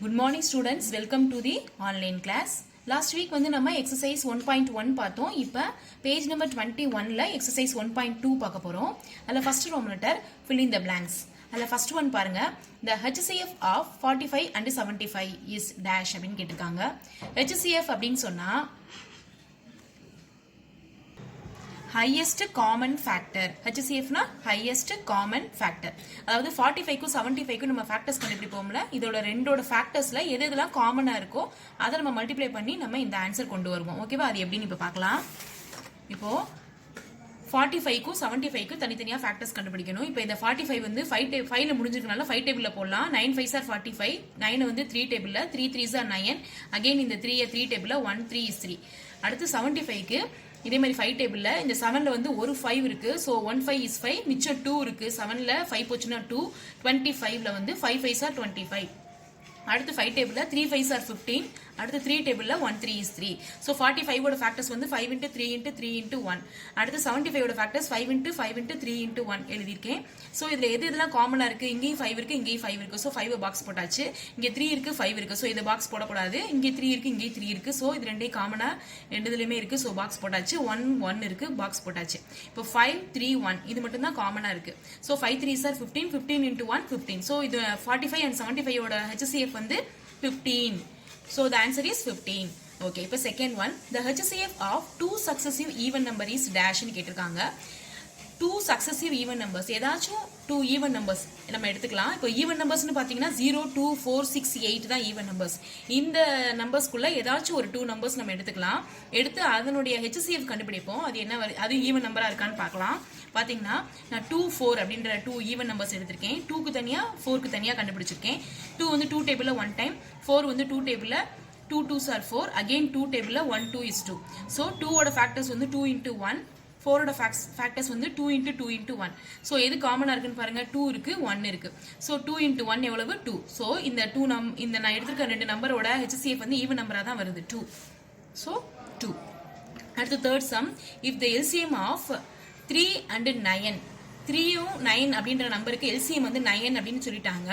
Good morning students, welcome to the online class. Last week வந்து நம்ம exercise 1.1 பார்த்தோம். இப்போ page number 21ல exercise 1.2 பார்க்க போறோம். அதுல first row letter fill in the blanks. அதுல first one பாருங்க. The HCF of 45 and 75 is dash அப்படினு கேட்டிருக்காங்க. HCF அப்படினு சொன்னா highest common factor. HCF னா highest common factor. அதாவது 45 க்கு 75 க்கு நம்ம ஃபேக்டர்ஸ் கண்டுபிடிப்போம்ல, இதோட ரெண்டோட ஃபேக்டர்ஸ்ல எது எதெல்லாம் காமனா இருக்கோ அதை நம்ம மல்டிப்ளை பண்ணி நம்ம இந்த ஆன்சர் கொண்டு வருவோம். ஓகேவா? அது எப்படின்னு இப்ப பார்க்கலாம். இப்போ 45 க்கு 75 க்கு தனித்தனியா ஃபேக்டர்ஸ் கண்டுபிடிக்கணும். இப்போ இந்த 45 வந்து 5 ல முடிஞ்சிருக்கனால 5 டேபிள்ல போடலாம். 9 5s are 45. 9 வந்து 3 டேபிள்ல, 3 3s are 9. அகைன் இந்த 3 3 டேபிள்ல 1 3 is 3. அடுத்து 75 க்கு இதே மாதிரி 5 டேபிள்ல இந்த 7ல வந்து ஒரு 5 இருக்கு. சோ 1 5 is 5, மிச்சம் 2 இருக்கு. 7ல 5 போச்சுனா 2, 25ல வந்து 5 5s are 25. அடுத்து 5 டேபிள்ல 3 5s are 15. அடுத்து 3 டேபிள்ல 1 3 is 3. சோ 45 ஓட ஃபேக்டர்ஸ் வந்து 5 into 3 into 3 into 1. அடுத்து 75 ஓட ஃபேக்டர்ஸ் 5 into 5 into 3 into 1 எழுதிருக்கேன். சோ இதுல எது எதெல்லாம் காமனா இருக்கு? இங்கேயும் 5 இருக்கு, இங்கேயும் 5 இருக்கு. சோ 5 பாக்ஸ் போட்டாச்சு. இங்க 3 இருக்கு, 5 இருக்கு. சோ இந்த பாக்ஸ் போடக்கூடாது. இங்க 3 இருக்கு, இங்கேயும் 3 இருக்கு. சோ இது ரெண்டே காமனா ரெண்டுலயுமே இருக்கு. சோ பாக்ஸ் போட்டாச்சு. 1 1 இருக்கு, பாக்ஸ் போட்டாச்சு. இப்போ 5 3 1 இது மட்டும் தான் காமனா இருக்கு. So 5 3s are 15, 15 into 1 15. So இது 45 and 75 ஓட HCF வந்து 15. So the answer is 15. Okay, இப்போ second one, the HCF of two successive even number is dash னு கேட்டிருக்காங்க. two successive even numbers, ஏதாச்சும் 2 even numbers நம்ம எடுத்துக்கலாம். இப்போ even numbers னு பாத்தீங்கன்னா 0 2 4 6 8 தான் even numbers. இந்த நம்பர்ஸ்க்குள்ள ஏதாச்சும் ஒரு 2 numbers நம்ம எடுத்துக்கலாம். எடுத்து அதனுடைய HCF கண்டுபிடிப்போம். அது என்ன அது even நம்பரா இருக்கான்னு பார்க்கலாம். பாத்தீங்கன்னா நான் 2 4 அப்படின்ற 2 even numbers எடுத்திருக்கேன். 2 க்கு தனியா 4 க்கு தனியா கண்டுபிடிச்சிருக்கேன். 2 வந்து 2 டேபிள்ல 1 டைம், 4 வந்து 2 டேபிள்ல 2 2s are 4, again 2 டேபிள்ல 1 2 is 2. so 2 ஓட ஃபேக்டர்ஸ் வந்து 2 into 1, 4 ஓட ஃபேக்டர்ஸ் வந்து 2 into 2 into 1. சோ எது காமனா இருக்குன்னு பாருங்க. 2 இருக்கு, 1 இருக்கு. சோ 2 into 1 எவ்வளவு? 2. சோ இந்த 2 இந்த நான் எடுத்துக்க ரெண்டு நம்பரோட HCF வந்து ஈவன் நம்பரா தான் வருது 2. சோ 2. அடுத்து third sum, if the LCM of 3 and 9, 3யும் 9 அப்படின்ற நம்பருக்கு LCM வந்து 9 அப்படின்னு சொல்லிட்டாங்க.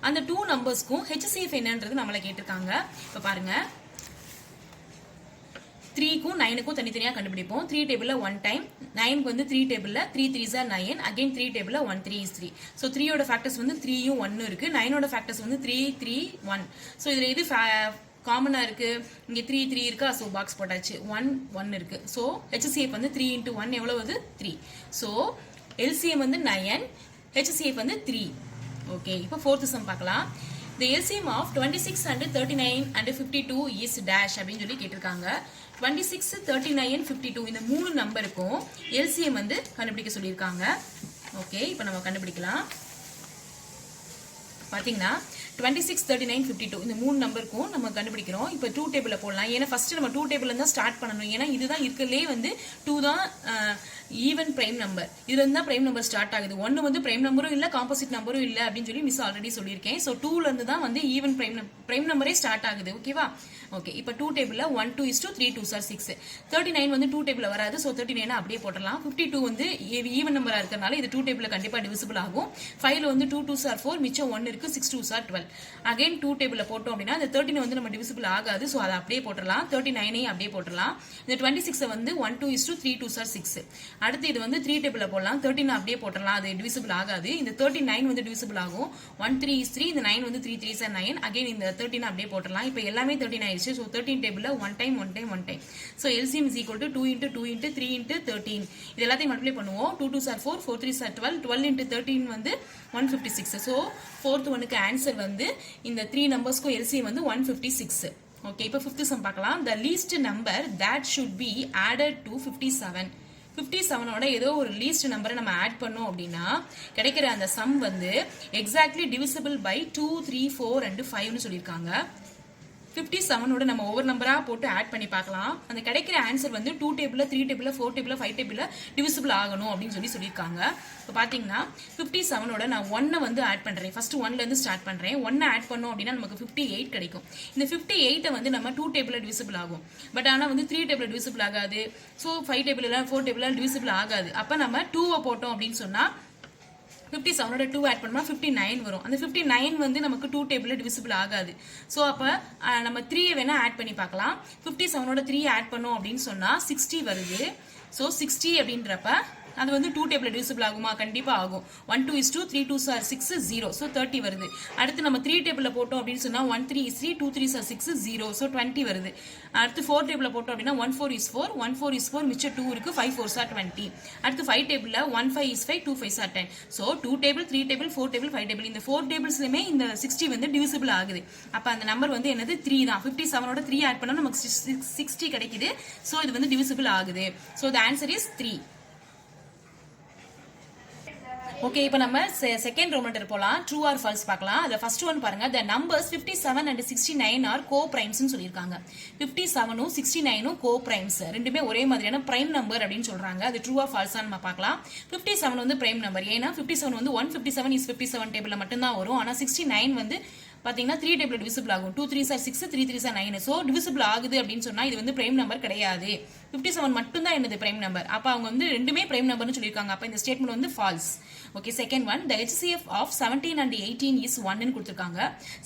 அந்த 2 நம்பர்ஸ்க்கும் HCF என்னன்றது நம்மள கேட்டிருக்காங்க. இப்ப பாருங்க, 3 க்கும் 9 க்கும் தனித்தனியா கண்டுபிடிப்போம். 3 டேபிள்ல 1 டைம், 9 க்கு வந்து 3 டேபிள்ல 3 3s are 9, again 3 டேபிள்ல 1 3 is 3. சோ 3 ஓட ஃபேக்டர்ஸ் வந்து 3 யும் 1 இருக்கு. 9 ஓட ஃபேக்டர்ஸ் வந்து 3 3 1. சோ இதுல எது காமனா இருக்கு? இங்க 3 3 இருக்கா? சோ பாக்ஸ் போட்டாச்சு. 1 1 இருக்கு. சோ HCF வந்து 3 into 1 எவ்வளவு வருது? 3. சோ LCM வந்து 9, HCF வந்து 3. ஓகே, இப்போ fourth sum பார்க்கலாம். The LCM of 26 and 39 and 52 is dash அப்படின்னு சொல்லி கேட்டிருக்காங்க. 26 39 52 இந்த மூணு நம்பருக்கும் LCM வந்து கண்டுபிடிக்க சொல்லியிருக்காங்க. ஓகே, இப்போ நம்ம கண்டுபிடிக்கலாம். பாத்தீங்கன்னா 26 39 52 இந்த மூணு நம்பருக்கும் நம்ம கண்டுபிடிக்கிறோம். இப்போ 2 டேபிள்ல போடலாம். ஏன்னா ஃபர்ஸ்ட் நம்ம 2 டேபிள்ல தான் ஸ்டார்ட் பண்ணணும். ஏன்னா இதுதான் இருக்கலே வந்து 2 தான் ஈவன் பிரைம் நம்பர். இதுல இருந்தா பிரைம் நம்பர் ஸ்டார்ட் ஆகுது. 1 வந்து பிரைம் நம்பரும் இல்ல, காம்போசிட் நம்பரும் இல்ல அப்படின்னு சொல்லி மிஸ் ஆல்ரெடி சொல்லியிருக்கேன். சோ 2ல இருந்து தான் வந்து ஈவன் பிரைம் நம்பரே ஸ்டார்ட் ஆகுது. ஓகேவா? ஓகே, இப்போ 2 டேபிள்ல 1 2 is 2, 3 2s are 6. 39 வந்து 2 டேபிள்ல வராது. சோ 39 அப்படியே போடலாம். 52 வந்து ஈவன் நம்பரா இருக்கறனால இது 2 டேபிள்ல கண்டிப்பா டிவிசிபிள் ஆகும். 5ல வந்து 2 2s are 4, மிச்சம் 1 இருக்கு, 6 2s are 12. அகைன் 2 டேபிள்ல போட்டோம் அப்படினா இந்த 13 வந்து நம்ம டிவிசிபிள் ஆகாது. சோ அதை அப்படியே போடலாம். 39 ஐயும் அப்படியே போடலாம். இந்த 26 வந்து 1 2 is 2, 3 2s are 6. அடுத்து இது வந்து 3 டேபிள்ல போடலாம். 13 அப்படியே போடலாம். அது டிவிசிபிள் ஆகாது. இந்த 39 வந்து டிவிசிபிள் ஆகும். 1 3 is 3, இந்த 9 வந்து 3 3s are 9. அகைன் இந்த 13 அப்படியே போடலாம். இப்போ எல்லாமே 13 ஆயிடுச்சு. சோ 13 டேபிள்ல 1 time 1 time 1 time. So LCM is equal to 2 into 2 into 3 into 13. இது எல்லாத்தையும் மல்டிப்ளை பண்ணுவோம். 2 2s are 4, 4 3s are 12, 12 into 13 வந்து 156. சோ fourth ஒன்னுக்கு ஆன்சர் வந்து இந்த 3 நம்பர்ஸ்க்கு LCM வந்து 156. ஓகே, இப்போ fifth sum பார்க்கலாம். The least number that should be added to 57. 57 ஓட ஏதோ ஒரு லீஸ்ட் நம்பரை நம்ம ஆட் பண்ணோம் அப்படின்னா கிடைக்கிற அந்த சம் வந்து எக்ஸாக்ட்லி டிவிசிபிள் பை 2 3 4 and 5 னு சொல்லியிருக்காங்க. 57 ஓட நம்ம ஒவ்வொரு நம்பரா போட்டு ஆட் பண்ணி பார்க்கலாம். அந்த கிடைக்கிற ஆன்சர் வந்து 2 டேபிள்ல 3 டேபிள்ல 4 டேபிள்ல 5 டேபிள்ல டிவிசிபிள் ஆகணும் அப்படின்னு சொல்லியிருக்காங்க. இப்போ பாத்தீங்கன்னா 57 ஓட நான் 1 வந்து ஆட் பண்றேன். ஃபர்ஸ்ட் 1ல இருந்து ஸ்டார்ட் பண்றேன். 1 ஆட் பண்ணோம் அப்படின்னா நமக்கு 58 கிடைக்கும். இந்த 58 வந்து நம்ம 2 டேபிள்ல டிவிசிபிள் ஆகும். பட் ஆனா வந்து 3 டேபிள்ல டிவிசிபிள் ஆகாது. சோ 5 டேபிள்ல 4 டேபிள்ல டிவிசிபிள் ஆகாது. அப்ப நம்ம 2 போட்டோம் அப்படின்னு சொன்னா 57ஓட 2 ஆட் பண்ணோம்னா 59 வரும். அந்த 59 வந்து நமக்கு 2 டேபிள்ல டிவிசிபிள் ஆகாது. ஸோ அப்போ நம்ம 3 வேணா ஆட் பண்ணி பார்க்கலாம். 57ஓட 3 ஆட் பண்ணோம் அப்படின்னு சொன்னா 60 வருது. ஸோ 60 அப்படின்றப்ப அது வந்து 2 டேபிள் டிவிசிபிள் ஆகுமா? கண்டிப்பா ஆகும். 1 2 is 2, 3 2s are 6, 0. ஸோ 30 வருது. அடுத்து நம்ம 3 டேபிள்ல போட்டோம் அப்படின்னு சொன்னா 1 3 is 3, 2 3s are 6, 0. ஸோ 20 வருது. அடுத்து 4 டேபிள்ல போட்டோம் அப்படின்னா 1 4 is 4, 1 4 is 4, மிச்சம் 2 இருக்கு, 5 4s are 20. அடுத்து 5 டேபிள்ல 1 5 is 5, 2 5s are 10. So 2 table 3 table 4 table 5 table இந்த 4 டேபிள்ஸ்லயுமே இந்த 60 வந்து டிவிசிபிள் ஆகுது. அப்ப அந்த நம்பர் வந்து என்னது 3 தான். 57ஓட 3 ஆட் பண்ணா நமக்கு 60 கிடைக்குது. ஸோ இது வந்து டிவிசிபிள் ஆகுது. So the answer is 3. Okay, இப்போ நம்ம செகண்ட் ரோமண்டர் போலாம். ட்ரூ ஆர் ஃபால்ஸ் பார்க்கலாம். அதுல ஃபர்ஸ்ட் ஒன் பாருங்க. the numbers 57 and 69 are co-primes னு சொல்லிருக்காங்க. 57ம் 69ம் co-primes, ரெண்டுமே ஒரே மாதிரியான பிரைம் நம்பர் அப்படின்னு சொல்றாங்க. அது ட்ரூ ஆர் ஃபால்ஸா நம்ம பார்க்கலாம். 57 வந்து பிரைம் நம்பர். ஏன்னா 57 வந்து 157 is 57 டேபிள்ல மட்டும் தான் வரும். ஆனா 69 வந்து பாத்தீங்கன்னா 3 டேபிள் டிவிசிபிள் ஆகும். 2 3s are 6, 3 3s are 9. So divisible ஆகுது அப்படின்னு சொன்னா இது வந்து பிரைம் நம்பர் கிடையாது. 57 மட்டும் தான் என்னது பிரைம் நம்பர். அப்ப அவங்க வந்து ரெண்டுமே பிரைம் நம்பர்னு சொல்லிருக்காங்க. அப்ப இந்த ஸ்டேட்மெண்ட் வந்து false. Okay, second one. the HCF of 17 and 18 is 1 ன்னு கொடுத்திருக்காங்க.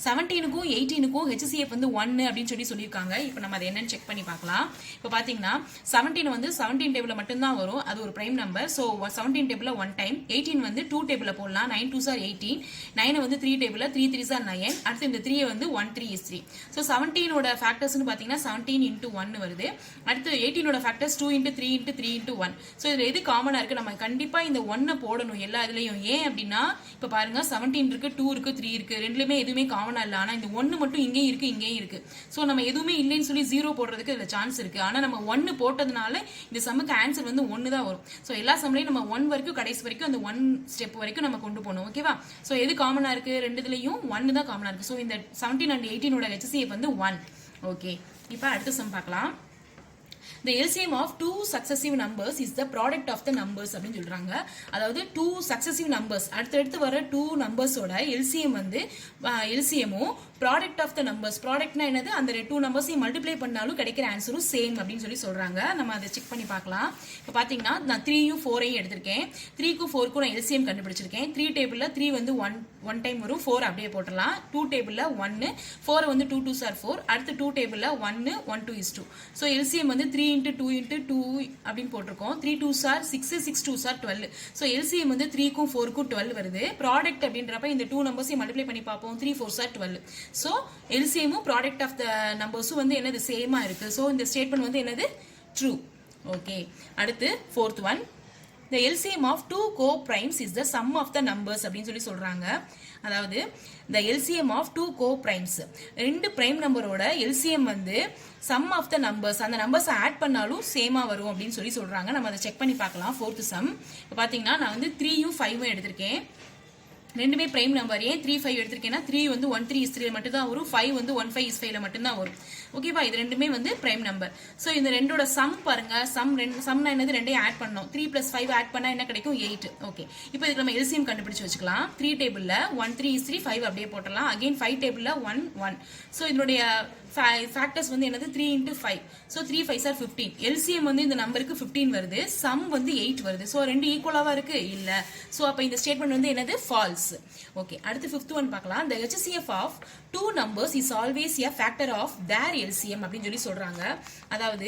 17க்கும் 18க்கும் HCF வந்து 1 அப்படின்னு சொல்லிருக்காங்க. இப்போ நம்ம அதை என்னன்னு செக் பண்ணி பார்க்கலாம். இப்போ பாத்தீங்கன்னா 17 வந்து 17 டேபிள்ல மட்டும் தான் வரும். அது ஒரு பிரைம் நம்பர். சோ 17 டேபிள்ல 1 டைம். 18 வந்து 2 டேபிள்ல போடலாம். 9 2s are 18. 9 வந்து 3 டேபிள்ல 3 3s are 9. அடுத்து இந்த 3 வந்து 1 3 is 3. சோ 17 ஓட ஃபேக்டர்ஸ்னு பாத்தீங்கன்னா 17 into 1 வருது. அடுத்து 18 ஓட factors 2 into 3 into 3 into 1. So இதுல எது காமனா இருக்கு? நம்ம கண்டிப்பா இந்த 1 போடணும் எல்லா இதுலயும். ஏன் அப்படின்னா இப்ப பாருங்க 17 இருக்கு, 2 இருக்கு, 3 இருக்கு, ரெண்டுலயுமே எதுவுமே காமனா இல்ல. ஆனா இந்த 1 மட்டும் இங்கேயும் இருக்கு, இங்கேயும் இருக்கு. சோ நம்ம எதுவுமே இல்லைன்னு சொல்லி 0 போடுறதுக்கு இதுல சான்ஸ் இருக்கு. ஆனா நம்ம 1 போட்டதுனால இந்த சம்முக்கு ஆன்சர் வந்து 1 தான் வரும். சோ எல்லா சம்லயும் நம்ம 1 வரைக்கும் கடைசி வரைக்கும் அந்த 1 ஸ்டெப் வரைக்கும் நம்ம கொண்டு போகணும். ஓகேவா? சோ எது காமனா இருக்கு? ரெண்டுலயும் 1 தான் காமனா இருக்கு. சோ இந்த 17 and 18 ஓட HCF வந்து 1. ஓகே, இப்போ அடுத்த சம் பார்க்கலாம். the LCM of two successive numbers is the product of the numbers அப்படின்னு சொல்றாங்க. அதாவது two successive numbers அடுத்தடுத்து வர two நம்பர்ஸோட LCM வந்து LCMமும் ப்ராடக்ட் ஆஃப் த நம்பர்ஸ். ப்ராடக்ட்னா என்னது? அந்த 2 நம்பர்ஸையும் மல்டிப்ளை பண்ணாலும் கிடைக்கிற ஆன்சரும் சேம் அப்படின்னு சொல்றாங்க. நம்ம அதை செக் பண்ணி பார்க்கலாம். இப்போ பாத்தீங்கன்னா நான் 3யும் 4ஐயும் எடுத்திருக்கேன். 3க்கும் 4க்கும் நான் LCM கண்டுபிடிச்சிருக்கேன். 3 டேபிள்ல 3 வந்து 1 டைம் வரும். 4 அப்படியே போட்டுடலாம். 2 டேபிள்ல 1, 4 வந்து 2 2s are 4. அடுத்து 2 டேபிள்ல 1 1 2 is 2. ஸோ LCM வந்து 3 into 2 into 2 அப்படின்னு போட்டிருக்கோம். 3 2s are 6, 6 2s are 12. So LCM வந்து 3க்கும் 4க்கும் 12 வருது. ப்ராடக்ட் அப்படின்றப்ப இந்த 2 நம்பர்ஸையும் மல்டிப்ளை பண்ணி பார்ப்போம். 3 4s are 12. ஸோ எல்சிஎமும் ப்ராடக்ட் ஆஃப் த நம்பர்ஸும் வந்து என்னது? சேமா இருக்கு. ஸோ இந்த ஸ்டேட்மெண்ட் வந்து என்னது? ட்ரூ. ஓகே, அடுத்து fourth one. the LCM of two co-primes is the sum of the numbers அப்படின்னு சொல்றாங்க. அதாவது the LCM of two co-primes, ரெண்டு பிரைம் நம்பரோட LCM வந்து sum of the numbers, அந்த நம்பர்ஸ் ஆட் பண்ணாலும் சேமா வரும் அப்படின்னு சொல்றாங்க. நம்ம அதை செக் பண்ணி பார்க்கலாம். Fourth some. இப்போ பாத்தீங்கன்னா நான் வந்து 3யும் 5ம் எடுத்திருக்கேன். ரெண்டுமே பிரைம் நம்பர். ஏன் 3 5 எடுத்திருக்கேன்னா 3 வந்து 1 3 is 3 மட்டும் தான் வரும். 5 வந்து 1 5 is 5 மட்டும் தான் வரும். ஓகேவா? இது ரெண்டுமே வந்து பிரைம் நம்பர். சோ இந்த ரெண்டோட சம் பாருங்க. சம்னா என்னது? ரெண்டையும் ஆட் பண்ணோம். 3 + 5 ஆட் பண்ணா என்ன கிடைக்கும்? 8. ஓகே, இப்போ இதுக்கு நம்ம LCM கண்டுபிடிச்சு வச்சுக்கலாம். 3 டேபிள்ல 1 3 is 3, 5 அப்படியே போடலாம். அகைன் 5 டேபிள்ல 1 1. சோ இதனுடைய ஃபேக்டர்ஸ் வந்து என்னது? 3 into 5. So 3 5s are 15. LCM வந்து இந்த நம்பருக்கு 15 வருது. சம் வந்து 8 வருது. சோ ரெண்டு ஈக்குவலாவா இருக்கு? இல்ல. சோ அப்ப இந்த ஸ்டேட்மெண்ட் வந்து என்னது? ஃபால்ஸ். ஓகே, அடுத்து ஃபிஃப்த் ஒன் பார்க்கலாம். the HCF of two numbers is always a factor of their LCM அப்படின்னு சொல்றாங்க. அதாவது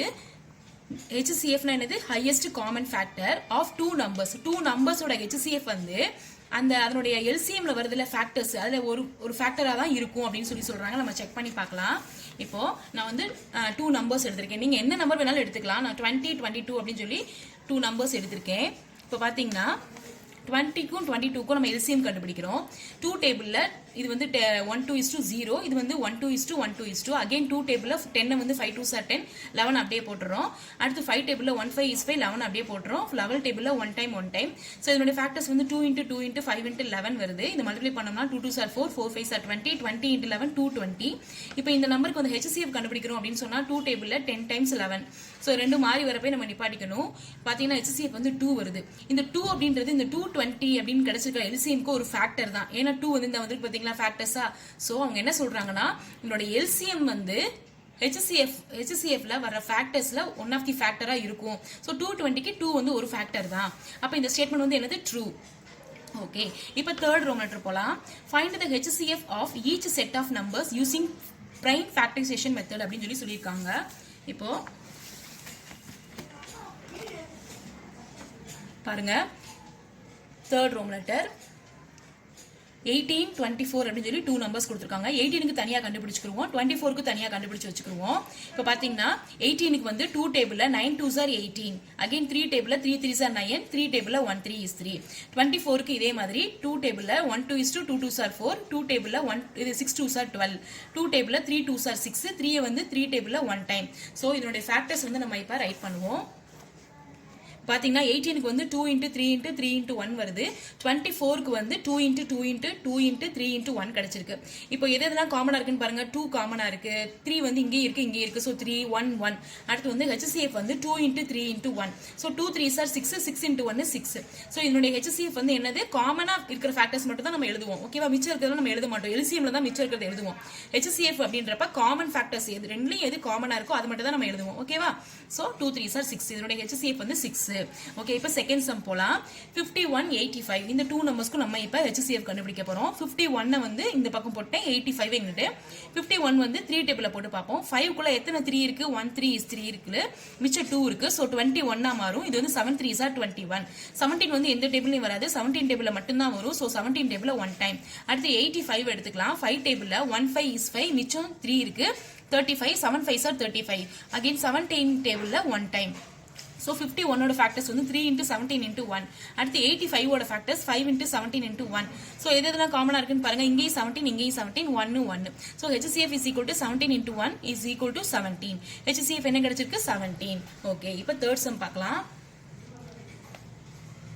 HCF னா என்னது? highest common factor of two numbers. two நம்பர்ஸோட HCF வந்து அந்த அதனுடைய LCMல வருதுல ஃபேக்டர்ஸ், அதுல ஒரு ஃபேக்டரா தான் இருக்கும் அப்படின்னு சொல்றாங்க. நம்ம செக் பண்ணி பார்க்கலாம். இப்போ நான் வந்து 2 நம்பர்ஸ் எடுத்திருக்கேன். நீங்க என்ன நம்பர் வேணாலும் எடுத்துக்கலாம். நான் 20 22 அப்படின்னு சொல்லி 2 நம்பர்ஸ் எடுத்திருக்கேன். இப்போ பாத்தீங்கன்னா 20க்கும் 22க்கும் நம்ம LCM கண்டுபிடிக்கிறோம். 2 டேபிள்ல இது வந்து 1 2 is to 0, இது வந்து 1 2 is to 1 2 is to. Again 2 டேபிள்ல 10 வந்து 5 2s are 10, 11 அப்படியே போட்டுறோம். அடுத்து 5 டேபிள்ல 1 5 is 5, 11 அப்படியே போட்டுறோம். 11 டேபிள்ல 1 டைம் 1 டைம். சோ இதனுடைய ஃபேக்டர்ஸ் வந்து 2 into 2 into 5 into 11 வருது. இது மல்டிப்ளை பண்ணோம்னா 2 2s are 4, 4 5s are 20, 20 into 11 220. இப்போ இந்த நம்பருக்கு வந்து HCF கண்டுபிடிக்கிறோம் அப்படின்னு சொன்னா 2 டேபிள்ல 10 times 11. சோ ரெண்டு மாறி வரப்பே நம்ம நிப்பாட்டிக்கணும். பாத்தீங்கன்னா HCF வந்து 2 வருது. இந்த 2 அப்படின்றது இந்த 220 அப்படின்னு கிடைச்சிருக்க LCMக்கு ஒரு ஃபேக்டர் தான். ஏன்னா 2 வந்து இந்த வந்து பாத்தீங்களா ஃபேக்டர்ஸா. சோ அவங்க என்ன சொல்றாங்கன்னா இதோட LCM வந்து HCFல வர ஃபேக்டர்ஸ்ல ஒன் ஆஃப் தி ஃபேக்டரா இருக்கும். சோ 220க்கு 2 வந்து ஒரு ஃபேக்டர் தான். அப்ப இந்த ஸ்டேட்மெண்ட் வந்து என்னது? ட்ரூ. ஓகே, இப்போ தேர்ட் ரோம் லெட்டர் போலாம். Find the HCF of each set of numbers using prime factorisation method அப்படின்னு சொல்லியிருக்காங்க. இப்போ பாருங்க, தேர்ட் ரோம் லெட்டர் 18, 24 அப்படின்னு சொல்லி 2 நம்பர்ஸ் கொடுத்துருக்காங்க. 18க்கு தனியா கண்டுபிடிச்சுக்குருவோம், 24க்கு தனியா கண்டுபிடிச்சு வச்சுக்குருவோம். இப்போ பாத்தீங்கன்னா 18க்கு வந்து 2 டேபிள்ல 9 2s are 18, அகைன் 3 டேபிள்ல 3 3s are 9, 3 டேபிள்ல 1 3 is 3. 24க்கு இதே மாதிரி 2 டேபிள்ல 1 2 is 2, 2 2s are 4, 2 டேபிள்ல 6 2s are 12, 2 டேபிள்ல 3 2s are 6, 3 வந்து 3 டேபிள்ல 1 டைம். ஸோ இதனுடைய ஃபேக்டர்ஸ் வந்து நம்ம இப்போ ரைட் பண்ணுவோம். பாத்தீங்கன்னா 18க்கு வந்து 2 into 3 into 3 into 1 வருது. 24க்கு வந்து 2 into 2 into 2 into 3 into 1 கிடைச்சிருக்கு. இப்போ எதெல்லாம் காமனா இருக்குன்னு பாருங்க. 2 காமனா இருக்கு, 3 வந்து இங்கே இருக்கு. ஸோ 3 1 1. அடுத்து வந்து HCF வந்து 2 into 3 into 1. So 2 3s are 6, 6 into 1 is 6. So இதனுடைய HCF வந்து என்னது, காமனா இருக்கிற ஃபேக்டர்ஸ் மட்டும் தான் நம்ம எழுதுவோம். ஓகேவா, மிச்சம் இருக்கிறத நம்ம எழுத மாட்டோம். LCMல தான் மிச்சம் இருக்கிறத எழுதுவோம். HCF அப்படின்றப்ப காமன் ஃபேக்டர்ஸ் எது ரெண்டுலயும் எது காமனா இருக்கோ அது மட்டும் தான் நம்ம எழுதுவோம். ஓகேவா, ஸோ 2 3s are 6. இதனுடைய HCF வந்து 6. ஓகே, இப்போ செகண்ட் சம் போலாம். 51 85 இந்த 2 நம்பர்ஸ்க்கு நம்ம இப்போ HCF கண்டுபிடிக்க போறோம். 51 வந்து இந்த பக்கம் போட்டேன், 85 எங்கிட்டு. 51 வந்து 3 டேபிள்ல போட்டு பார்ப்போம். 5 குள்ள எத்தனை 3 இருக்கு, 1 3 is 3 இருக்கு, மிச்சம் 2 இருக்கு. ஸோ 21 மாறும். இது வந்து 7 3s are 21. 17 வந்து எந்த டேபிள்லயும் வராது, 17 டேபிள்ல மட்டும் தான் வரும். ஸோ 17 டேபிள்ல 1 டைம். அடுத்து 85 எடுத்துக்கலாம். 5 டேபிள்ல 1 5 is 5, மிச்சம் 3 இருக்கு. 35 7 5s are 35, அகைன் 17 டேபிள்ல 1 டைம். ஸோ 51 ஓட ஃபேக்டர்ஸ் வந்து 3 into 17 into 1. அடுத்து 85 ஓட ஃபேக்டர்ஸ் 5 into 17 into 1. ஸோ எதெல்லாம் காமனா இருக்குன்னு பாருங்க. இங்கேயும் 17, இங்கேயும் 17, 1 1. So HCF is equal to 17 into 1 is equal to 17. HCF என்ன கிடைச்சிருக்கு, 17. ஓகே, இப்போ தேர்ட் சம் பார்க்கலாம்.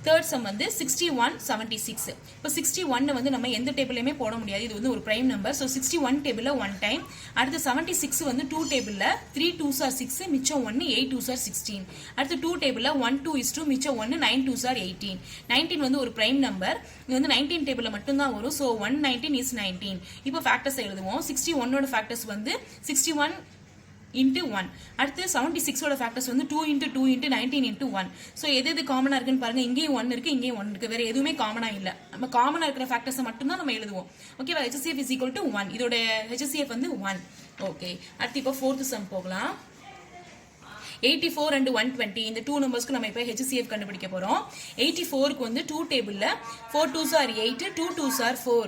தேர்ட் சம் வந்து 61 76. இப்போ 61 வந்து நம்ம எந்த டேபிளையுமே போட முடியாது, இது வந்து ஒரு பிரைம் நம்பர். ஸோ 61 டேபிள்ல 1 டைம். அடுத்து 76 வந்து 2 டேபிள்ல 3 2s are 6, மிச்சம் 1 8 2s are 16. அடுத்து 2 டேபிள்ல 1 2 is 2, மிச்சம் 1 9 2s are 18. 19 வந்து ஒரு பிரைம் நம்பர், இது வந்து 19 டேபிள்ல மட்டும் தான் வரும். So 119 is 19. இப்போ ஃபேக்டர்ஸ் எழுதுவோம். 61 ஓட ஃபேக்டர்ஸ் வந்து 61 into 1. அடுத்து 76 ஓட ஃபேக்டர்ஸ் வந்து 2 into 2 into 19 into 1. ஸோ எது காமனா இருக்குன்னு பாருங்க. இங்கேயும் 1 இருக்கு, இங்கேயும் 1 இருக்கு, வேற எதுவுமே காமனா இல்ல. நம்ம காமனா இருக்கிற ஃபேக்டர்ஸ் மட்டும் தான் நம்ம எழுதுவோம். ஓகேவா, HCF is equal to 1. இதோட HCF வந்து 1. ஓகே, அடுத்து இப்போ ஃபோர்த் சம் போகலாம். 84 and 120 இந்த 2 நம்பர்ஸ்க்கு நம்ம இப்போ HCF கண்டுபிடிக்க போறோம். 84க்கு வந்து 2 டேபிள்ல 4 2s are 8, 2 2s are 4.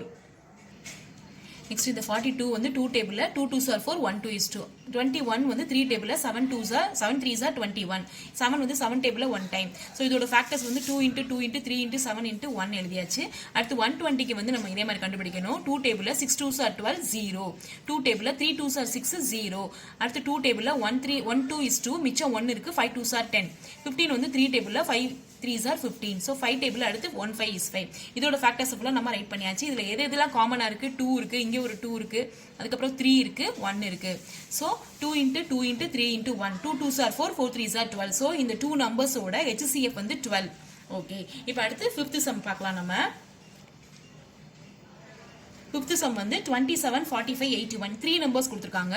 Next இந்த 42 வந்து 2 டேபிள்ல 2 2s are 4, 1 2 is 2. 21 வந்து 3 டேபிள்ல 7 3s are 21. 7 வந்து 7 டேபிள்ல 1 டைம். ஸோ இதோட ஃபேக்டர்ஸ் வந்து 2 into 2 into 3 into 7 into 1 எழுதியாச்சு. அடுத்து 120க்கு வந்து நம்ம இதே மாதிரி கண்டுபிடிக்கணும். 2 டேபிள்ல 6 2s are 12 0. 2 டேபிள்ல 3 2s are 6 0. அடுத்து 2 டேபிள்ல 1 2 is 2, மிச்சம் 1 இருக்கு, 5 2s are 10. 15 வந்து 3 டேபிள்ல 5 3s are 15. ஸோ 5 டேபிள் அடுத்து 1 5 is 5. இதோட ஃபேக்டர்ஸ் ஃபுல்லாக நம்ம ரைட் பண்ணியாச்சு. இதுல எதெல்லாம் காமனா இருக்கு, 2 இருக்கு, இங்கே ஒரு 2 இருக்கு, அதுக்கப்புறம் 3 இருக்கு, 1 இருக்கு. So 2 into 2 into 3 into 1. 2 2s are 4, 4 3s are 12. So இந்த 2 நம்பர்ஸோட HCF வந்து 12. ஓகே, இப்போ அடுத்து ஃபிஃப்த் சம் பார்க்கலாம். நம்ம ஃபிஃப்த் சம் வந்து 27 45 81 3 நம்பர்ஸ் கொடுத்துருக்காங்க.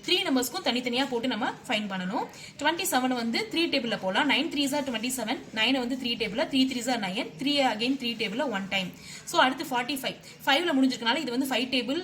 3 நம்பர்ஸ்க்கும் தனித்தனியா போட்டு நம்ம ஃபைண்ட் பண்ணணும். 27 வந்து 3 டேபிள்ல போலாம். 9 3s are 27, 9 வந்து 3 டேபிள்ல 3 3s are 9, 3 அகைன் 3 டேபிள்ல 1 டைம். ஸோ அடுத்து 45 5ல முடிஞ்சிருக்கனால இது வந்து 5 டேபிள்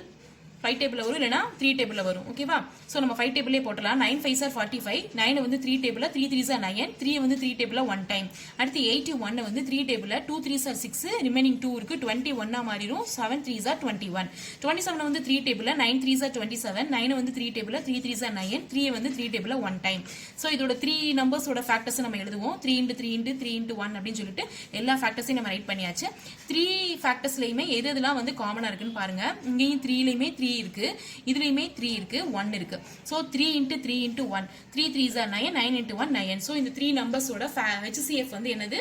5 டேபிள்ல வரும், இல்லைனா 3 டேபிள்ல வரும். ஓகேவா, ஸோ நம்ம 5 டேபிளே போட்டலாம். 9 5s are 45, 9 வந்து 3 டேபிள்ல 3 3s are 9, 3 வந்து 3 டேபிள்ல 1 டைம். அடுத்து 81 வந்து 3 டேபிள்ல 2 3s are 6, ரிமைனிங் 2 இருக்கு, 21 மாறிடும், 7 3s are 21. 27 வந்து 3 டேபிள்ல 9 3s are 27, 9 வந்து 3 டேபிள்ல 3 3s are 9, 3 வந்து 3 டேபிள்ல 1 டைம். ஸோ இதோட 3 நம்பர்ஸோட ஃபேக்டர்ஸ் நம்ம எழுதுவோம். 3 into 3 into 3 into 1 அப்படின்னு சொல்லிட்டு எல்லா ஃபேக்டர்ஸையும் நம்ம ரைட் பண்ணியாச்சு. 3 ஃபேக்டர்ஸ்லயுமே எதெல்லாம் வந்து காமனா இருக்குன்னு பாருங்க. இங்கேயும் 3லயுமே 3 இருக்கு, இதுலயுமே 3 இருக்கு, 1 இருக்கு. So 3 into 3 into 1, 3 3s are 9, 9 into 1 9. So இந்த 3 நம்பர்ஸோட HCF வந்து என்னது,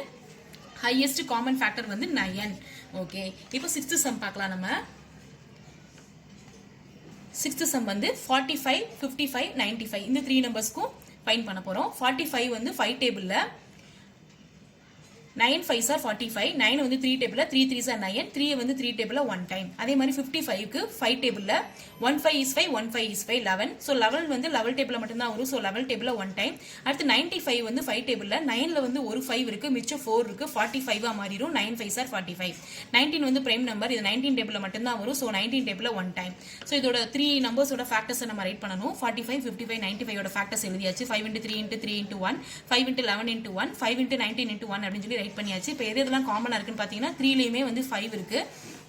ஹையஸ்ட் காமன் ஃபேக்டர் வந்து 9. ஓகே, இப்போ 6th சம் பார்க்கலாம். நம்ம 6th சம் வந்து 45 55 95 இந்த 3 நம்பர்ஸ்க்கும் ஃபைண்ட் பண்ண போறோம். 45 வந்து 5 டேபிள்ல 9 5s are 45, 9 வந்து 3 டேபிள்ல 3 3s are 9, 3 வந்து 3 டேபிள்ல 1 டைம். அதே மாதிரி 55 க்கு 5 டேபிள்ல 1 5 is 5, 1 5 is 5, 11. So 11 வந்து 11 டேபிள்ல மட்டும் தான் வரும். So 11 டேபிள்ல 1 டைம். அடுத்து 95 வந்து 5 டேபிள்ல 9ல வந்து ஒரு 5 இருக்கு, மிச்சம் 4 இருக்கு, 45 ஆ மாறிடும். 9 5s are 45. 19 வந்து பிரைம் நம்பர், இது 19 டேபிள்ல மட்டும் தான் வரும். So 19 டேபிள்ல 1 டைம். So இதோட 3 நம்பர்ஸோட ஃபேக்டர்ஸ் நம்ம ரைட் பண்ணனும். 45 55 95 ஓட ஃபேக்டர்ஸ் எழுதியாச்சு. 5 * 3 * 3 * 1, 5 * 11 * 1, 5 * 19 * 1 அப்படினு சொல்லி ரைட் பண்ணியாச்சு. இப்போ எதெல்லாம் காமனா இருக்குன்னு பாத்தீங்கன்னா 3லயுமே வந்து 5 இருக்கு,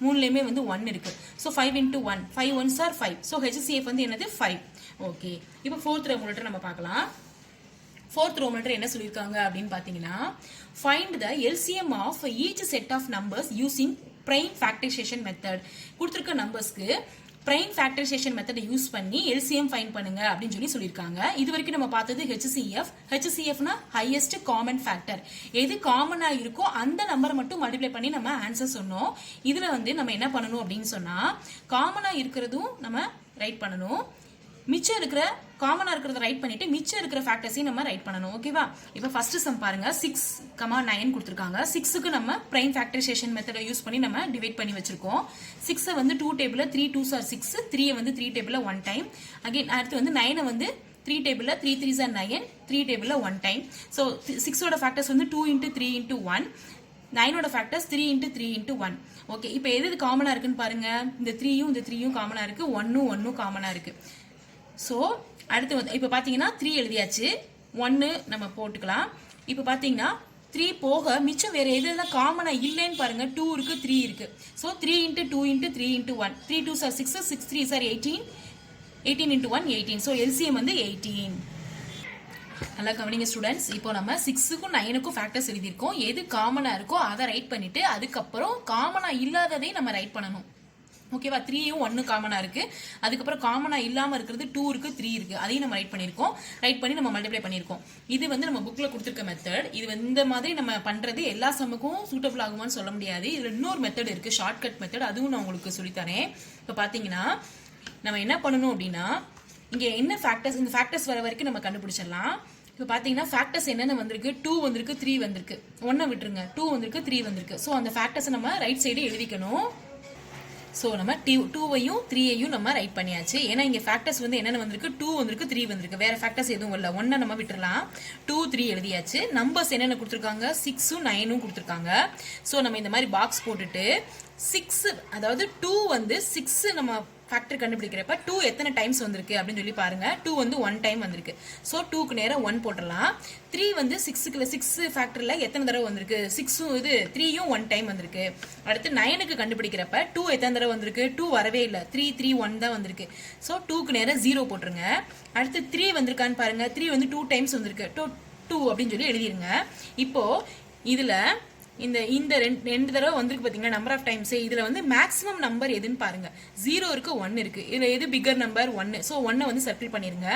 3லயுமே வந்து 1 இருக்கு. So 5 * 1, 5 1s are 5. So HCF வந்து என்னது 5. ஓகே, இப்போ 4th ரோமேட்டர் நம்ம பார்க்கலாம். 4th ரோமேட்டர் என்ன சொல்லிருக்காங்க அப்படினு பாத்தீங்கன்னா, find the LCM of each set of numbers using prime factorization method. கொடுத்திருக்க நம்பர்ஸ்க்கு prime factorization method யூஸ் பண்ணி LCM ஃபைண்ட் பண்ணுங்க அப்படின்னு சொல்லிருக்காங்க. இது வரைக்கும் நம்ம பார்த்தது HCF. HCFனா highest common factor. எது காமனா இருக்கோ அந்த நம்பரை மட்டும் மல்டிப்ளை பண்ணி நம்ம ஆன்சர் சொன்னோம். இதுல வந்து நம்ம என்ன பண்ணணும் அப்படின்னு சொன்னா, காமனா இருக்கிறதும் நம்ம ரைட் பண்ணணும், மிச்சம் இருக்கிற காமனா இருக்கிறத ரைட் பண்ணிட்டு மிச்சம் இருக்கிற ஃபேக்டர்ஸையும் நம்ம ரைட் பண்ணணும். ஓகேவா? இப்போ ஃபர்ஸ்ட் சம் பாருங்க. 6, 9 கொடுத்திருக்காங்க. 6க்கு நம்ம பிரைம் ஃபேக்டரைசேஷன் மெத்தட யூஸ் பண்ணி நம்ம டிவைட் பண்ணி வச்சிருக்கோம். 6 வந்து 2 டேபிள்ல 3 2s are 6, 3 வந்து 3 டேபிள்ல 1 டைம். அகைன் அடுத்து வந்து 9 வந்து 3 டேபிள்ல 3 3s are 9, 3 டேபிள்ல 1 டைம். சோ 6 ஓட ஃபேக்டர்ஸ் வந்து 2 * 3 * 1, 9 ஓட ஃபேக்டர்ஸ் 3 * 3 * 1. ஓகே, இப்போ எது காமனா இருக்குன்னு பாருங்க. இந்த 3யும் இந்த 3யும் காமனா இருக்கு, 1ம் 1ம் காமனா இருக்கு. சோ அடுத்து வந்து இப்போ பாத்தீங்கன்னா 3 எழுதியாச்சு, 1 நம்ம போட்டுக்கலாம். இப்போ பாத்தீங்கன்னா 3 போக மிச்சம் வேற எதெல்லாம் காமனா இல்லைன்னு பாருங்க. 2 இருக்கு, 3 இருக்கு. So 3 * 2 * 3 * 1, 3 2s are 6, 6 3s are 18, 18 * 1 18. So LCM வந்து 18. நல்லா கவனிங்க ஸ்டூடெண்ட்ஸ். இப்போ நம்ம 6க்கும் 9க்கும் ஃபேக்டர்ஸ் எழுதியிருக்கோம். எது காமனா இருக்கோ அதை ரைட் பண்ணிட்டு அதுக்கப்புறம் காமனா இல்லாததை நம்ம ரைட் பண்ணணும். ஓகேவா? 3யும் 1 காமனா இருக்கு, அதுக்கப்புறம் காமனா இல்லாம இருக்கிறது 2 இருக்கு, 3 இருக்கு, அதையும் நம்ம ரைட் பண்ணிருக்கோம். ரைட் பண்ணி நம்ம மல்டிப்ளை பண்ணிருக்கோம். இது வந்து நம்ம புக்ல கொடுத்திருக்க மெத்தட். இது இந்த மாதிரி நம்ம பண்றது எல்லா சம்முக்கும் சூட்டபிள் ஆகுமான்னு சொல்ல முடியாது. இதுல இன்னொரு மெத்தட் இருக்கு, ஷார்ட்கட் மெத்தட், அதுவும் நான் உங்களுக்கு சொல்லித்தரேன். இப்போ பாத்தீங்கன்னா நம்ம என்ன பண்ணணும் அப்படின்னா, இங்க என்ன ஃபேக்டர்ஸ், இந்த ஃபேக்டர்ஸ் வர வரைக்கும் நம்ம கண்டுபிடிச்சிடலாம். இப்போ பாத்தீங்கன்னா ஃபேக்டர்ஸ் என்னென்ன வந்திருக்கு, 2 வந்திருக்கு, 3 வந்திருக்கு, 1 விட்டுருங்க, 2 வந்திருக்கு, 3 வந்திருக்கு. ஸோ அந்த ஃபேக்டர்ஸ் நம்ம ரைட் சைடு எழுதிக்கணும். சோ நம்ம 2வையும் 3ஐயும் நம்ம ரைட் பண்ணியாச்சு. ஏன்னா இங்க ஃபேக்டர்ஸ் வந்து என்னென்ன வந்திருக்கு, 2 வந்திருக்கு, 3 வந்திருக்கு, வேற ஃபேக்டர்ஸ் எதுவும் இல்ல. 1 நம்ம விட்டுறலாம். 2 3 எழுதியாச்சு. நம்பர்ஸ் என்னென்ன கொடுத்திருக்காங்க, 6ம் 9ம் கொடுத்திருக்காங்க. சோ நம்ம இந்த மாதிரி பாக்ஸ் போட்டுட்டு 6, அதாவது 2 வந்து 6 நம்ம ஃபேக்டர் கண்டுபிடிக்கிறப்ப 2 எத்தனை டைம்ஸ் வந்திருக்கு அப்படின்னு சொல்லி பாருங்க. 2 வந்து 1 டைம் வந்திருக்கு. சோ 2க்கு நேரா 1 போட்டுடலாம். 3 வந்து 6 ஃபேக்டர்ல எத்தனை தடவை வந்திருக்கு, 6ம் இது 3யும் 1 டைம் வந்திருக்கு. அடுத்து 9க்கு கண்டுபிடிக்கிறப்ப 2 எத்தனை தடவை வந்திருக்கு, 2 வரவே இல்லை, 3 3 1 தான் வந்திருக்கு. சோ 2க்கு நேரா 0 போட்டுருங்க. அடுத்து 3 வந்திருக்கான்னு பாருங்க. 3 வந்து 2 டைம்ஸ் வந்திருக்கு, 2 அப்படின்னு சொல்லி எழுதிருங்க. இப்போ இதுல இந்த ரெண்டு தடவை வந்திருக்கு பாத்தீங்கன்னா நம்பர் ஆஃப் டைம்ஸ். இதுல வந்து மேக்ஸிமம் நம்பர் எதுன்னு பாருங்க. 0 இருக்கு, 1 இருக்கு. இதுல எது பிகர் நம்பர், 1. சோ 1 வந்து சர்க்கிள் பண்ணிருங்க.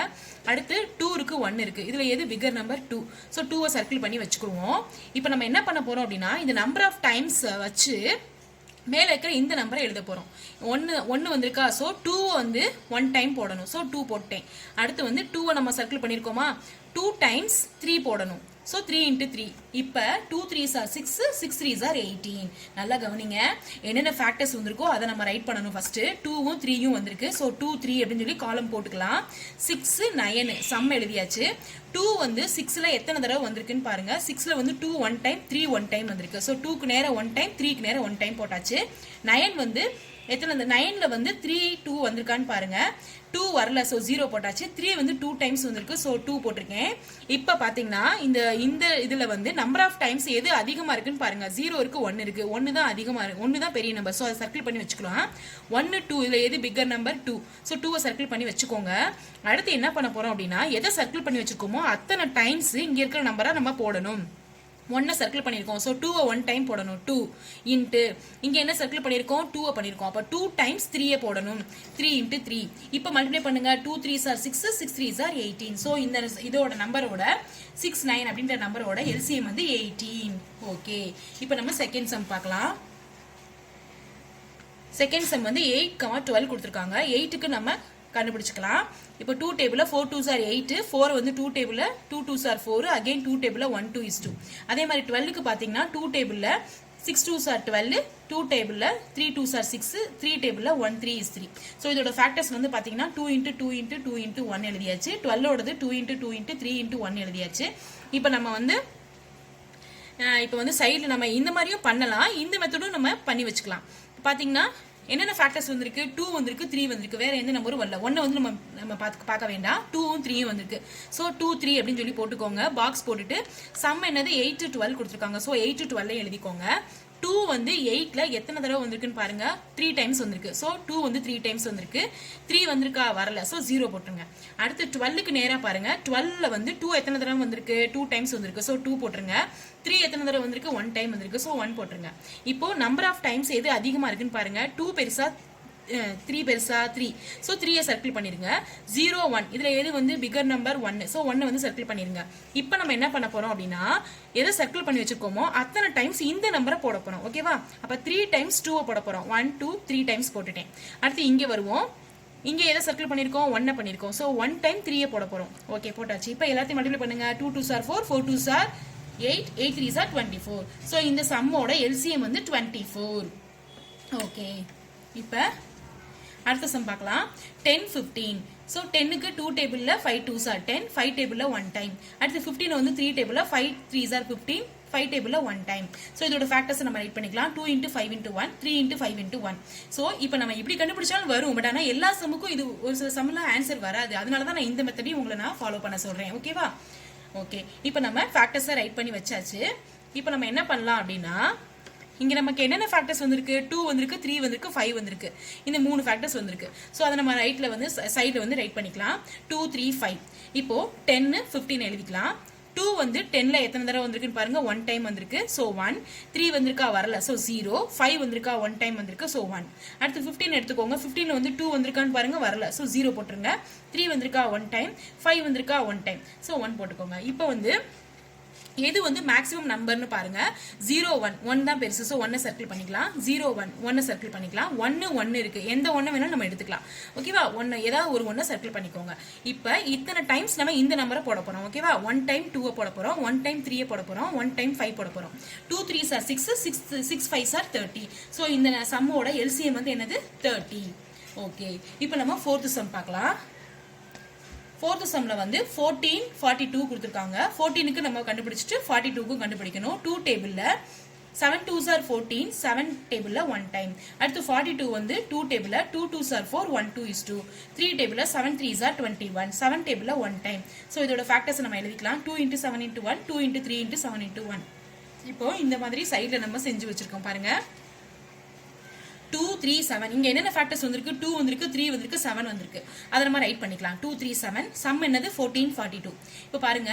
அடுத்து 2 இருக்கு, 1 இருக்கு. இதுல எது பிகர் நம்பர், 2. சோ 2வை சர்க்கிள் பண்ணி வச்சுக்குவோம். இப்போ நம்ம என்ன பண்ண போறோம் அப்படின்னா, இந்த நம்பர் ஆஃப் டைம்ஸ் வச்சு மேல இருக்கிற இந்த நம்பரை எழுத போறோம். 1 வந்திருக்கா, சோ 2 வந்து 1 டைம் போடணும். சோ 2 போட்டேன். அடுத்து வந்து 2வை நம்ம சர்க்கிள் பண்ணிருக்கோமா, 2 டைம்ஸ் 3 போடணும். சோ 3 * 3. இப்ப 2 3s are 6, 6 3s are 18. நல்லா கவனிங்க, என்னென்ன ஃபேக்டர்ஸ் வந்திருக்கோ அதை நம்ம ரைட் பண்ணணும். ஃபர்ஸ்ட் 2வும் 3யும் வந்திருக்கு. சோ 2 3 அப்படின்னு சொல்லி காலம் போட்டுக்கலாம். 6 9 சம் எழுதியாச்சு. 2 வந்து 6ல எத்தனை தடவை வந்திருக்குன்னு பாருங்க. 6ல வந்து 2 1 டைம், 3 1 டைம் வந்திருக்கு. சோ 2க்கு நேரா 1 டைம், 3க்கு நேரா 1 டைம் போட்டாச்சு. 9 வந்து எத்தனை, 9ல வந்து 3 2 வந்திருக்கான்னு பாருங்க. 2 வரல, சோ 0 போட்டாச்சு. 3 வந்து 2 டைம்ஸ் வந்திருக்கு, சோ 2 போட்டிருக்கேன். இப்ப பாத்தீங்கன்னா இந்த இதுல வந்து நம்பர் ஆஃப் டைம்ஸ் எது அதிகமா இருக்குன்னு பாருங்க. 0 இருக்கு, 1 இருக்கு. 1 தான் அதிகமா இருக்கு, 1 தான் பெரிய நம்பர். சோ அதை சர்க்கிள் பண்ணி வச்சுக்கலாம். 1 2 இதுல எது பிகர் நம்பர், 2. சோ 2வை சர்க்கிள் பண்ணி வச்சுக்கோங்க. அடுத்து என்ன பண்ண போறோம் அப்படின்னா, எதை சர்க்கிள் பண்ணி வச்சிருக்கோமோ அத்தனை டைம்ஸ் இங்க இருக்கிற நம்பரா நம்ம போடணும். 1 சர்க்கிள் பண்ணிருக்கோம். சோ 2வை 1 டைம் போடணும். 2 இன்ட்டு இங்க என்ன சர்க்கிள் பண்ணிருக்கோம், 2வை பண்ணிருக்கோம். அப்ப 2 டைம்ஸ் 3யை போடணும். 3 * 3. இப்போ மல்டிப்ளை பண்ணுங்க. 2 3s are 6, 6 3s are 18. So இந்த இதோட நம்பரோட 6 9 அப்படின்ற நம்பரோட LCM வந்து 18. ஓகே, இப்போ நம்ம செகண்ட் சம் பார்க்கலாம். செகண்ட் சம் வந்து 8, 12 கொடுத்திருக்காங்க. 8க்கு நம்ம கண்டுபிடிச்சுக்கலாம். இப்போ 2 டேபிள்ல 4 2s are 8, 4 வந்து 2 டேபிள்ல 2 2s are 4, அகைன் 2 டேபிள்ல 1 2 is 2. அதே மாதிரி 12க்கு பாத்தீங்கன்னா 2 டேபிள்ல 6 2s are 12, 2 டேபிள்ல 3 2s are 6, 3 டேபிள்ல 1 3 is 3. ஸோ இதோட ஃபேக்டர்ஸ் வந்து பாத்தீங்கன்னா 2 into 2 into 2 into 1 எழுதியாச்சு. 12 ஓடது 2 into 2 into 3 into 1 எழுதியாச்சு. இப்போ நம்ம வந்து சைடில் நம்ம இந்த மாதிரியும் பண்ணலாம், இந்த மெத்தடும் நம்ம பண்ணி வச்சுக்கலாம். பாத்தீங்கன்னா என்னென்ன ஃபேக்டர்ஸ் வந்திருக்கு, 2 வந்திருக்கு, 3 வந்திருக்கு, வேற எந்த நம்பரும் வரல. 1 வந்து நம்ம பார்க்க வேண்டாம், 2ம் 3ம் வந்திருக்கு. ஸோ 2 3 அப்படின்னு சொல்லி போட்டுக்கோங்க. பாக்ஸ் போட்டுட்டு சம் என்னது 8 to 12 கொடுத்துருக்காங்க. ஸோ 8 to 12 எழுதிக்கோங்க. 2 வந்து 8ல எத்தனை தடவை வந்திருக்குன்னு பாருங்க, 3 டைம்ஸ் வந்திருக்கு. ஸோ 2 வந்து 3 டைம்ஸ் வந்திருக்கு. 3 வந்திருக்கா, வரல. ஸோ 0 போட்டுருங்க. அடுத்து 12க்கு நேரா பாருங்க, 12ல வந்து 2 எத்தனை தடவை வந்திருக்கு, 2 டைம்ஸ் வந்திருக்கு. ஸோ 2 போட்டுருங்க. 3 எத்தனை தடவை வந்திருக்கு, 1 டைம் வந்திருக்கு. ஸோ 1 போட்டுருங்க. இப்போ நம்பர் ஆஃப் டைம்ஸ் எது அதிகமா இருக்குன்னு பாருங்க. 2 பெருசா 3 பெருசா 3. ஸோ 3யை சர்க்கிள் பண்ணிருங்க. 0 1 இதுல எது வந்து பிகர் நம்பர் 1. ஸோ 1 வந்து சர்க்கிள் பண்ணிருங்க. இப்போ நம்ம என்ன பண்ண போறோம் அப்படின்னா, எதை சர்க்கிள் பண்ணி வச்சிருக்கோமோ அத்தனை டைம்ஸ் இந்த நம்பரை போட போறோம். ஓகேவா? அப்ப 3 டைம்ஸ் 2 போட போறோம். 1 2 3 டைம்ஸ் போட்டுட்டேன். அடுத்து இங்க வருவோம். இங்க எதை சர்க்கிள் பண்ணிருக்கோம், 1 பண்ணிருக்கோம். ஸோ 1 டைம் 3 போட போறோம். ஓகே, போட்டாச்சு. இப்போ எல்லாத்தையும் மல்டிப்ளை பண்ணுங்க. 2 2s are 4, 4 2s are 8, 8 3s are 24. So இந்த சம்மோட எல்சிஎம் வந்து 24. ஓகே, இப்போ அடுத்த சம் பார்க்கலாம். 10 15. ஸோ 10க்கு 2 டேபிள்ல 5 2s are 10, 5 டேபிள்ல 1 டைம். அடுத்து 15 வந்து 3 டேபிள்ல 5 3s are 15, 5 டேபிள்ல 1 டைம். ஸோ இதோட ஃபேக்டர்ஸ் நம்ம ரைட் பண்ணிக்கலாம். 2 into 5 into 1, 3 into 5 into 1. So இப்போ நம்ம இப்படி கண்டுபிடிச்சாலும் வரும். பட் ஆனால் எல்லா சம்முக்கும் இது ஒரு சில சம்லாம் ஆன்சர் வராது. அதனால தான் நான் இந்த மெத்தடையும் உங்களை நான் ஃபாலோ பண்ண சொல்றேன். ஓகேவா? ஓகே, இப்போ நம்ம ஃபேக்டர்ஸை ரைட் பண்ணி வச்சாச்சு. இப்போ நம்ம என்ன பண்ணலாம் அப்படின்னா, இங்க நமக்கு என்னென்ன ஃபேக்டர்ஸ் வந்திருக்கு, 2 வந்திருக்கு, 3 வந்திருக்கு, 5 வந்திருக்கு. இந்த 3 ஃபேக்டர்ஸ் வந்திருக்கு. ஸோ அதை நம்ம ரைட்ல வந்து சைடில் வந்து ரைட் பண்ணிக்கலாம். 2 3 5. இப்போ 10 15 எழுதிக்கலாம். 2 வந்து 10ல எத்தனை தடவை வந்திருக்குன்னு பாருங்க, 1 டைம் வந்திருக்கு. ஸோ 1. 3 வந்திருக்கா, வரல. ஸோ 0. 5 வந்திருக்கா, 1 டைம் வந்திருக்கு. ஸோ 1. அடுத்து 15 எடுத்துக்கோங்க. 15ல வந்து 2 வந்திருக்கான்னு பாருங்க, வரல. ஸோ 0 போட்டுருங்க. 3 வந்திருக்கா, 1 டைம். 5 வந்திருக்கா, 1 டைம். ஸோ 1 போட்டுக்கோங்க. இப்போ வந்து எது வந்து மேக்ஸிமம் நம்பர்னு பாருங்க. 0 1 1 தான் பெருசு. ஸோ 1 சர்க்கிள் பண்ணிக்கலாம். 0 1 1 சர்க்கிள் பண்ணிக்கலாம். 1 1 இருக்கு, எந்த 1 வேணாலும் நம்ம எடுத்துக்கலாம். ஓகேவா? 1 ஏதாவது ஒரு 1 சர்க்கிள் பண்ணிக்கோங்க. இப்போ இத்தனை டைம்ஸ் நம்ம இந்த நம்பரை போட போறோம். ஓகேவா? 1 டைம் 2 போட போறோம், 1 டைம் 3 போட போறோம், 1 டைம் 5 போட போறோம். 2 3s are 6, 6 5s are 30. So இந்த சம்மோட எல்சிஎம் வந்து என்னது, 30. ஓகே, இப்போ நம்ம 4th சம் பார்க்கலாம். 4th சம்ல வந்து 14 42 கொடுத்துருக்காங்க. 14க்கு நம்ம கண்டுபிடிச்சிட்டு 42க்கும் கண்டுபிடிக்கணும். 2 டேபிள்ல 7 2s are 14, 7 டேபிள்ல 1 டைம். அடுத்து 42 வந்து 2 டேபிள்ல 2 2s are 4, 1 2 is 2. 3 டேபிள்ல 7 3s are 21, 7 டேபிள்ல 1 டைம். ஸோ இதோட ஃபேக்டர்ஸ் நம்ம எழுதிக்கலாம். 2 into 7 into 1, 2 into 3 into 7 into 1. இப்போ இந்த மாதிரி சைடில் நம்ம செஞ்சு வச்சிருக்கோம் பாருங்க. 2 3 7. இங்க என்னென்ன ஃபேக்டர்ஸ் வந்திருக்கு, 2 வந்திருக்கு, 3 வந்திருக்கு, 7 வந்திருக்கு. அதை நம்ம ரைட் பண்ணிக்கலாம். 2 3 7. சம் என்னது 14 42. இப்போ பாருங்க,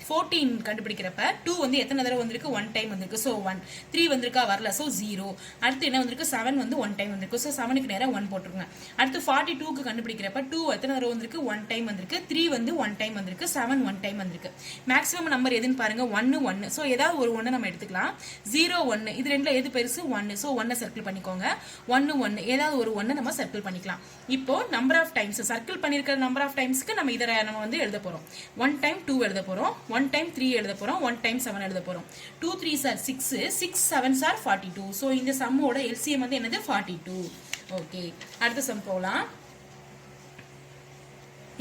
14 கண்டுபிடிக்கிறப்ப 2 வந்து எத்தனை தடவை வந்திருக்கு, 1 டைம் வந்திருக்கு. ஸோ 1. 3 வந்திருக்கா, வரல. ஸோ 0. அடுத்து என்ன வந்திருக்கு, 7 வந்து 1 டைம் வந்திருக்கு. ஸோ 7க்கு நேரம் 1 போட்டுருங்க. அடுத்து 42க்கு கண்டுபிடிக்கிறப்ப 2 எத்தனை தடவை வந்திருக்கு, 1 டைம் வந்திருக்கு. 3 வந்து 1 டைம் வந்திருக்கு. 7 1 டைம் வந்திருக்கு. மேக்ஸிமம் நம்பர் எதுன்னு பாருங்க, 1 1. ஸோ ஏதாவது ஒரு 1 நம்ம எடுத்துக்கலாம். 0 1. இது ரெண்டுல எது பெருசு, 1. ஸோ 1 சர்க்கிள் பண்ணிக்கோங்க. 1 1. ஏதாவது ஒரு 1 நம்ம சர்க்கிள் பண்ணிக்கலாம். இப்போ நம்பர் ஆஃப் டைம்ஸ் சர்க்கிள் பண்ணிருக்கிற நம்பர் ஆஃப் டைம்ஸ்க்கு நம்ம இதை நம்ம வந்து எழுத போறோம். 1 டைம் 2 எழுத போறோம், 1 டைம் 3 எழுத போறோம், 1 டைம் 7 எழுத போறோம். 2 3s are 6, 6 7s are 42. So இந்த சம்மோட எல்சிஎம் வந்து என்னது, 42. ஓகே, அடுத்த சம் போலாம்.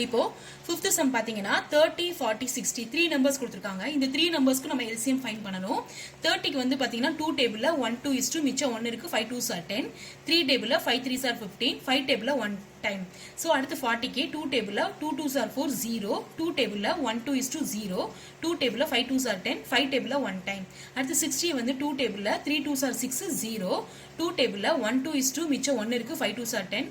இப்போ 5th சம் பாத்தீங்கன்னா 30 40 60 3 நம்பர்ஸ் கொடுத்திருக்காங்க. இந்த 3 நம்பர்ஸ்க்கு நம்ம எல்சிஎம் ஃபைண்ட் பண்ணனும். 30க்கு வந்து பாத்தீங்கன்னா 2 டேபிள்ல 1 2 is 2, மிச்சம் 1 இருக்கு. 5 2s are 10. 3 டேபிள்ல 5 3s are 15, 5 டேபிள்ல 1 டைம். சோ அடுத்து 40க்கு 2 டேபிள்ல 2 2s are 4 0, 2 டேபிள்ல 1 2 is 2 0, 2 டேபிள்ல 5 2s are 10, 5 டேபிள்ல 1 டைம். அடுத்து 60 வந்து 2 டேபிள்ல 3 2s are 6 0, 2 டேபிள்ல 1 2 is 2, மிச்சம் 1 இருக்கு. 5 2s are 10,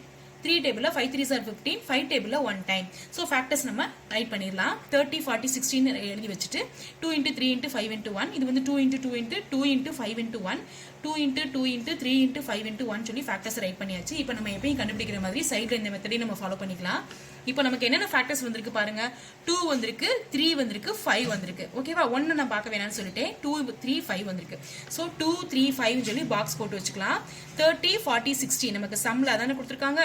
3 டேபிள்ல 5 3s are 15, 5 டேபிள்ல 1 டைம். சோ ஃபேக்டர்ஸ் நம்ம ரைட் பண்ணிரலாம். 30 40 16 எழுதி வச்சிட்டு 2 into 3 into 5 into 1, இது வந்து 2 into 2 into 2 into 5 into 1, 2 into 2 into 3 into 5 into 1 சொல்லி ஃபேக்டர்ஸ் ரைட் பண்ணியாச்சு. இப்போ நம்ம எப்பயும் கண்டுபிடிக்கிற மாதிரி சைடுல இந்த மெத்தடை நம்ம ஃபாலோ பண்ணிக்கலாம். இப்போ நமக்கு என்னென்ன ஃபேக்டர்ஸ் வந்திருக்கு பாருங்க. 2 வந்திருக்கு, 3 வந்திருக்கு, 5 வந்திருக்கு. ஓகேவா? 1 நான் பார்க்க வேணாம்னு சொல்லிட்டேன். 2 3 5 வந்திருக்கு. சோ 2 3 5 சொல்லி பாக்ஸ் போட்டு வச்சுக்கலாம். 30 40 60 நமக்கு சம்ல அதானே கொடுத்திருக்காங்க.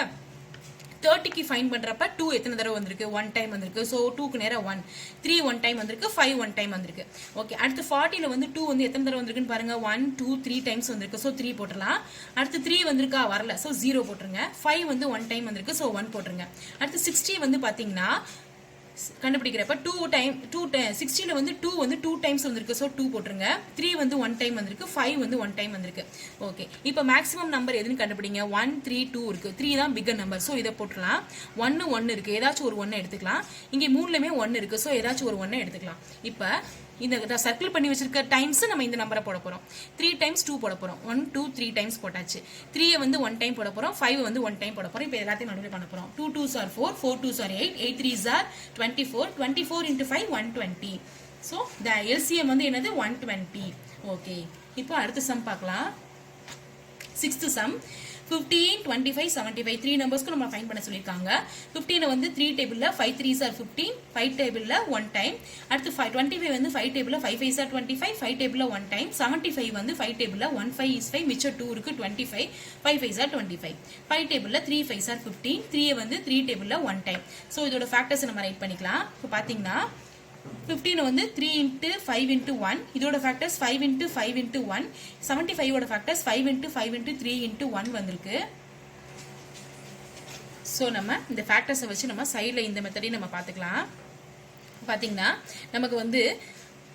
30க்கு ஃபைன் பண்றப்ப 2 எத்தனை தடவை வந்திருக்கு 1 டைம் வந்திருக்கு சோ 2க்கு நேரா 1 3 1 டைம் வந்திருக்கு 5 1 டைம் வந்திருக்கு ஓகே அடுத்து 40ல வந்து 2 வந்து எத்தனை தடவை வந்திருக்குன்னு பாருங்க 1 2 3 டைம்ஸ் வந்திருக்கு சோ 3 போட்டுறலாம் அடுத்து 3 வந்திருக்கா வரல சோ 0 போட்டுருங்க 5 வந்து 1 டைம் வந்திருக்கு சோ 1 போட்டுருங்க அடுத்து 60 வந்து பாத்தீங்கன்னா கண்டுபிடிக்கிறப்ப 2 டைம் 60ல வந்து 2 வந்து 2 டைம்ஸ் வந்திருக்கு சோ 2 போட்டுருங்க 3 வந்து 1 டைம் வந்திருக்கு 5 வந்து 1 டைம் வந்திருக்கு ஓகே இப்போ மேக்ஸிமம் நம்பர் எதுன்னு கண்டுபிடிங்க 1 3 2 இருக்கு 3 தான் பிக்கர் நம்பர் சோ இத போட்டுறலாம் 1 1 இருக்கு ஏதாச்சும் ஒரு 1 எடுத்துக்கலாம் இங்க மூணுலயுமே 1 இருக்கு சோ ஏதாச்சும் ஒரு 1 எடுத்துக்கலாம் இப்போ இந்த சர்க்கிள் பண்ணி வச்சிருக்க டைம்ஸ் நம்ம இந்த நம்பரை போட போறோம் 3 டைம்ஸ் 2 போட போறோம் 1 2 3 டைம்ஸ் போட்டாச்சு 3 வந்து 1 டைம் போட போறோம் 5 வந்து 1 டைம் போட போறோம் இப்போ எல்லாத்தையும் மல்டிப்ளை பண்ண போறோம் 2 2s are 4 4 2s are 8 8 3s are 24 24 into 5 120 so the LCM வந்து என்னது 120 ஓகே இப்போ அடுத்த சம் பார்க்கலாம் 6th sum 15 25 75 3 நம்பர்ஸ்க்கு நம்ம ஃபைண்ட் பண்ண சொல்லிருக்காங்க 15 வந்து 3 டேபிள்ல 5 3s are 15 5 டேபிள்ல 1 டைம் அடுத்து 25 வந்து 5 டேபிள்ல 5 5s are 25 5 டேபிள்ல 1 டைம் 75 வந்து 5 டேபிள்ல 1 5 is 5 மிச்சம் 2 இருக்கு 25 5 5s are 25 5 டேபிள்ல 3 5s are 15 3 வந்து 3 டேபிள்ல 1 டைம் சோ இதோட ஃபேக்டர்ஸ் நம்ம ரைட் பண்ணிக்கலாம் இப்போ பாத்தீங்கன்னா 15 வந்து 3 into 5 into 1 இதோட ஃபேக்டர்ஸ் 5 into 5 into 1 75 ஓட ஃபேக்டர்ஸ் 5 into 5 into 3 into 1 வந்திருக்கு சோ நம்ம இந்த ஃபேக்டர்ஸை வச்சு நம்ம சைடுல இந்த மெத்தடையும் நம்ம பார்த்துக்கலாம் பாத்தீங்கன்னா நமக்கு வந்து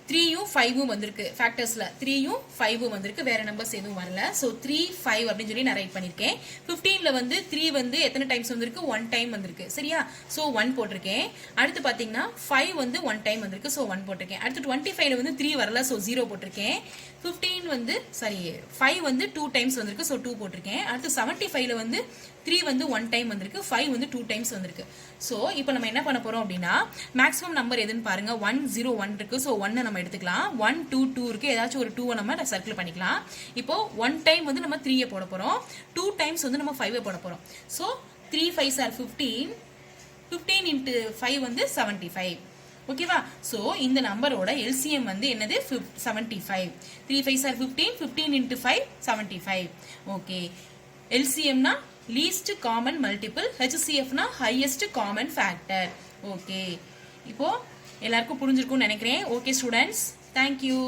3யும் 5ம் வந்திருக்கு ஃபேக்டர்ஸ்ல 3யும் 5ம் வந்திருக்கு வேற நம்பர்ஸ் எதுவும் வரல சோ 3 5 அப்படினு சொல்லி நான் ரைட் பண்ணிருக்கேன் 15ல வந்து 3 வந்து எத்தனை டைம்ஸ் வந்திருக்கு 1 டைம் வந்திருக்கு சரியா சோ 1 போட்டிருக்கேன் அடுத்து பாத்தீங்கன்னா 5 வந்து 1 டைம் வந்திருக்கு சோ 1 போட்டிருக்கேன் அடுத்து 25ல வந்து 3 வரல சோ 0 போட்டிருக்கேன் 15 வந்து சாரி 5 வந்து 2 டைம்ஸ் வந்திருக்கு சோ 2 போட்டிருக்கேன் அடுத்து 75ல வந்து 3 வந்து 1 டைம் வந்திருக்கு 5 வந்து 2 டைம்ஸ் வந்திருக்கு சோ இப்போ நம்ம என்ன பண்ண போறோம் அப்படினா மேக்ஸிமம் நம்பர் எதுன்னு பாருங்க 1 0 1 இருக்கு சோ 1 நம்ம எடுத்துக்கலாம் 1 2 2 இருக்கு ஏதாச்சும் ஒரு 2 நம்ம சர்க்கிள் பண்ணிக்கலாம் இப்போ 1 டைம் வந்து நம்ம 3 போட போறோம் 2 டைம்ஸ் வந்து நம்ம 5 போட போறோம் சோ 3 5s are 15 15 into 5 வந்து 75 ஓகேவா சோ இந்த நம்பரோட LCM வந்து என்னது 75 3 5s are 15 15 into 5 75 okay LCM னா least common multiple HCF னா highest common factor ஓகே இப்போ எல்லாருக்கும் புரிஞ்சிருக்கும்னு நினைக்கிறேன் ஓகே ஸ்டூடண்ட்ஸ் thank you